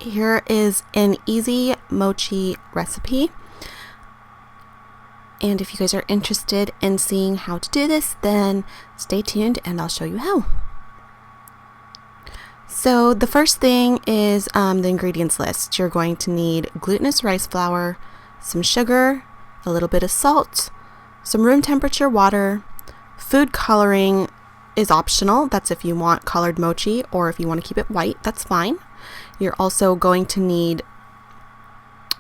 Here is an easy mochi recipe. And if you guys are interested in seeing how to do this, then stay tuned and I'll show you how. So the first thing is the ingredients list. You're going to need glutinous rice flour, some sugar, a little bit of salt, some room temperature water. Food coloring is optional. That's if you want colored mochi, or if you want to keep it white, that's fine. You're also going to need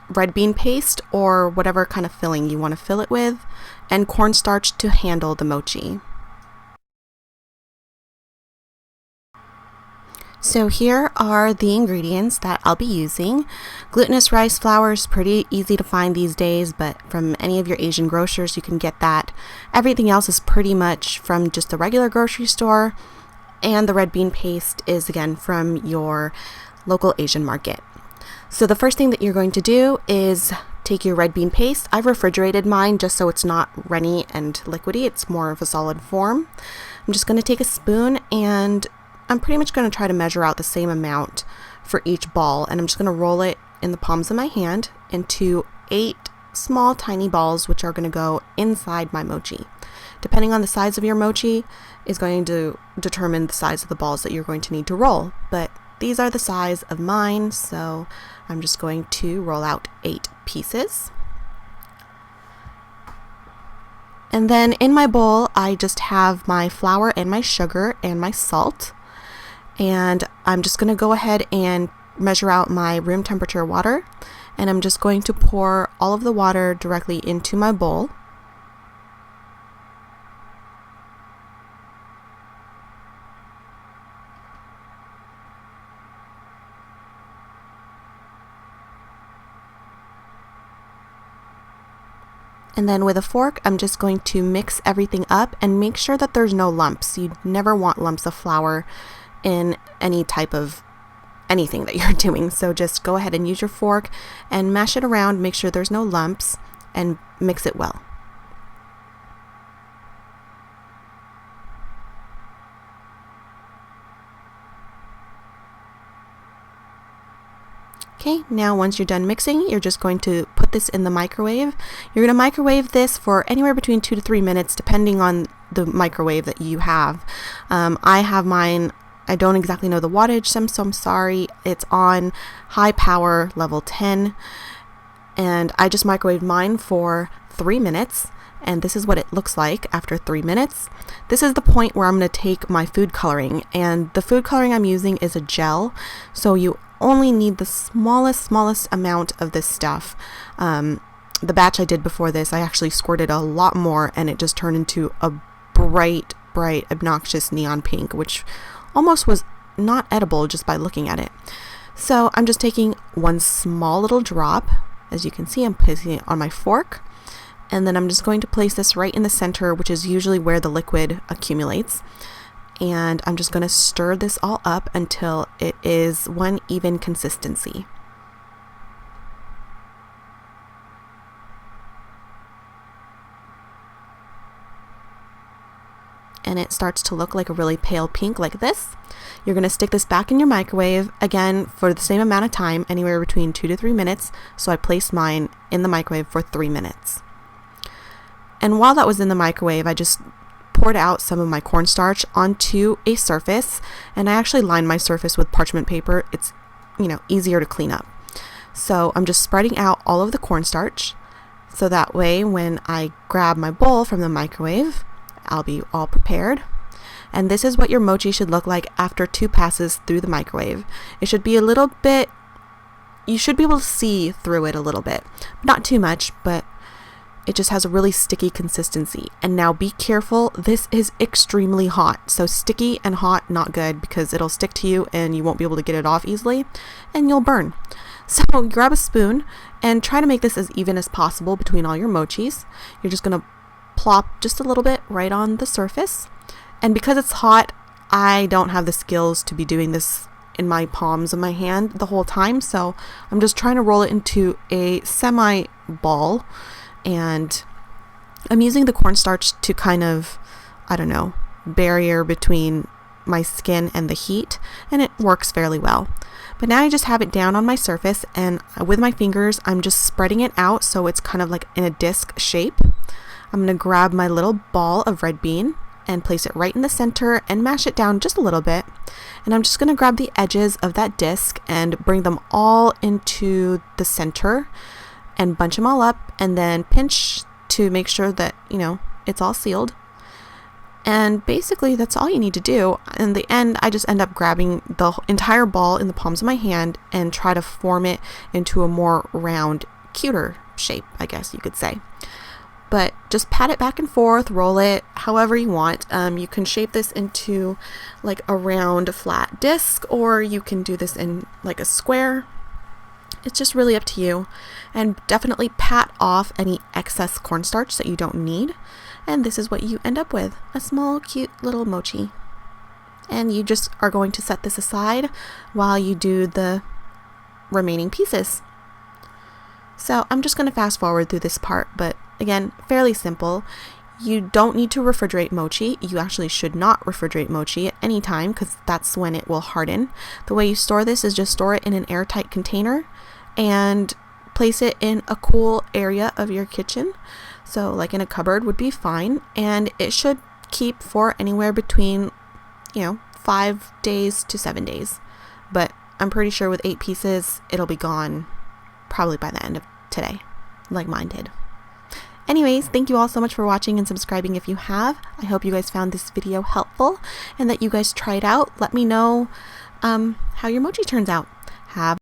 red bean paste or whatever kind of filling you want to fill it with, and cornstarch to handle the mochi. So here are the ingredients that I'll be using. Glutinous rice flour is pretty easy to find these days, but from any of your Asian grocers you can get that. Everything else is pretty much from just the regular grocery store, and the red bean paste is again from your local Asian market. So the first thing that you're going to do is take your red bean paste. I've refrigerated mine just so it's not runny and liquidy. It's more of a solid form. I'm just going to take a spoon, and I'm pretty much going to try to measure out the same amount for each ball, and I'm just going to roll it in the palms of my hand into 8 small tiny balls, which are going to go inside my mochi. Depending on the size of your mochi is going to determine the size of the balls that you're going to need to roll, but these are the size of mine, so I'm just going to roll out 8 pieces. And then in my bowl I just have my flour and my sugar and my salt. And I'm just going to go ahead and measure out my room temperature water, and I'm just going to pour all of the water directly into my bowl. And then with a fork, I'm just going to mix everything up and make sure that there's no lumps. You never want lumps of flour in any type of anything that you're doing. So just go ahead and use your fork and mash it around, make sure there's no lumps, and mix it well. Okay, now once you're done mixing, you're just going to put this in the microwave. You're going to microwave this for anywhere between 2 to 3 minutes, depending on the microwave that you have. I have mine, I don't exactly know the wattage, so I'm sorry. It's on high power level 10, and I just microwaved mine for 3 minutes, and this is what it looks like after 3 minutes. This is the point where I'm going to take my food coloring, and the food coloring I'm using is a gel, so you only need the smallest amount of this stuff. The batch I did before this, I actually squirted a lot more, and it just turned into a bright, obnoxious neon pink, which almost was not edible just by looking at it. So I'm just taking one small little drop. As you can see, I'm placing it on my fork, and then I'm just going to place this right in the center, which is usually where the liquid accumulates. And I'm just going to stir this all up until it is one even consistency. And it starts to look like a really pale pink like this. You're going to stick this back in your microwave again for the same amount of time, anywhere between 2 to 3 minutes. So I placed mine in the microwave for 3 minutes. And while that was in the microwave, I just poured out some of my cornstarch onto a surface, and I actually lined my surface with parchment paper. It's, easier to clean up. So I'm just spreading out all of the cornstarch, so that way when I grab my bowl from the microwave, I'll be all prepared. And this is what your mochi should look like after 2 passes through the microwave. It should be a little bit, you should be able to see through it a little bit. Not too much, but it just has a really sticky consistency. And now be careful, this is extremely hot. So sticky and hot, not good, because it'll stick to you and you won't be able to get it off easily, and you'll burn. So grab a spoon and try to make this as even as possible between all your mochis. You're just going to plop just a little bit right on the surface. And because it's hot, I don't have the skills to be doing this in my palms of my hand the whole time, so I'm just trying to roll it into a semi ball, and I'm using the cornstarch to kind of, barrier between my skin and the heat, and it works fairly well. But now I just have it down on my surface, and with my fingers I'm just spreading it out so it's kind of like in a disc shape. I'm going to grab my little ball of red bean and place it right in the center and mash it down just a little bit. And I'm just going to grab the edges of that disc and bring them all into the center and bunch them all up, and then pinch to make sure that, it's all sealed. And basically that's all you need to do. In the end, I just end up grabbing the entire ball in the palms of my hand and try to form it into a more round, cuter shape, I guess you could say. But just pat it back and forth, roll it however you want. You can shape this into like a round flat disc, or you can do this in like a square. It's just really up to you. And definitely pat off any excess cornstarch that you don't need. And this is what you end up with, a small cute little mochi. And you just are going to set this aside while you do the remaining pieces. So I'm just going to fast forward through this part, but again, fairly simple. You don't need to refrigerate mochi. You actually should not refrigerate mochi at any time, because that's when it will harden. The way you store this is just store it in an airtight container and place it in a cool area of your kitchen. So like in a cupboard would be fine, and it should keep for anywhere between 5 days to 7 days. But I'm pretty sure with 8 pieces it'll be gone probably by the end of today, like mine did. Anyways, thank you all so much for watching and subscribing if you have. I hope you guys found this video helpful and that you guys try it out. Let me know how your mochi turns out. Have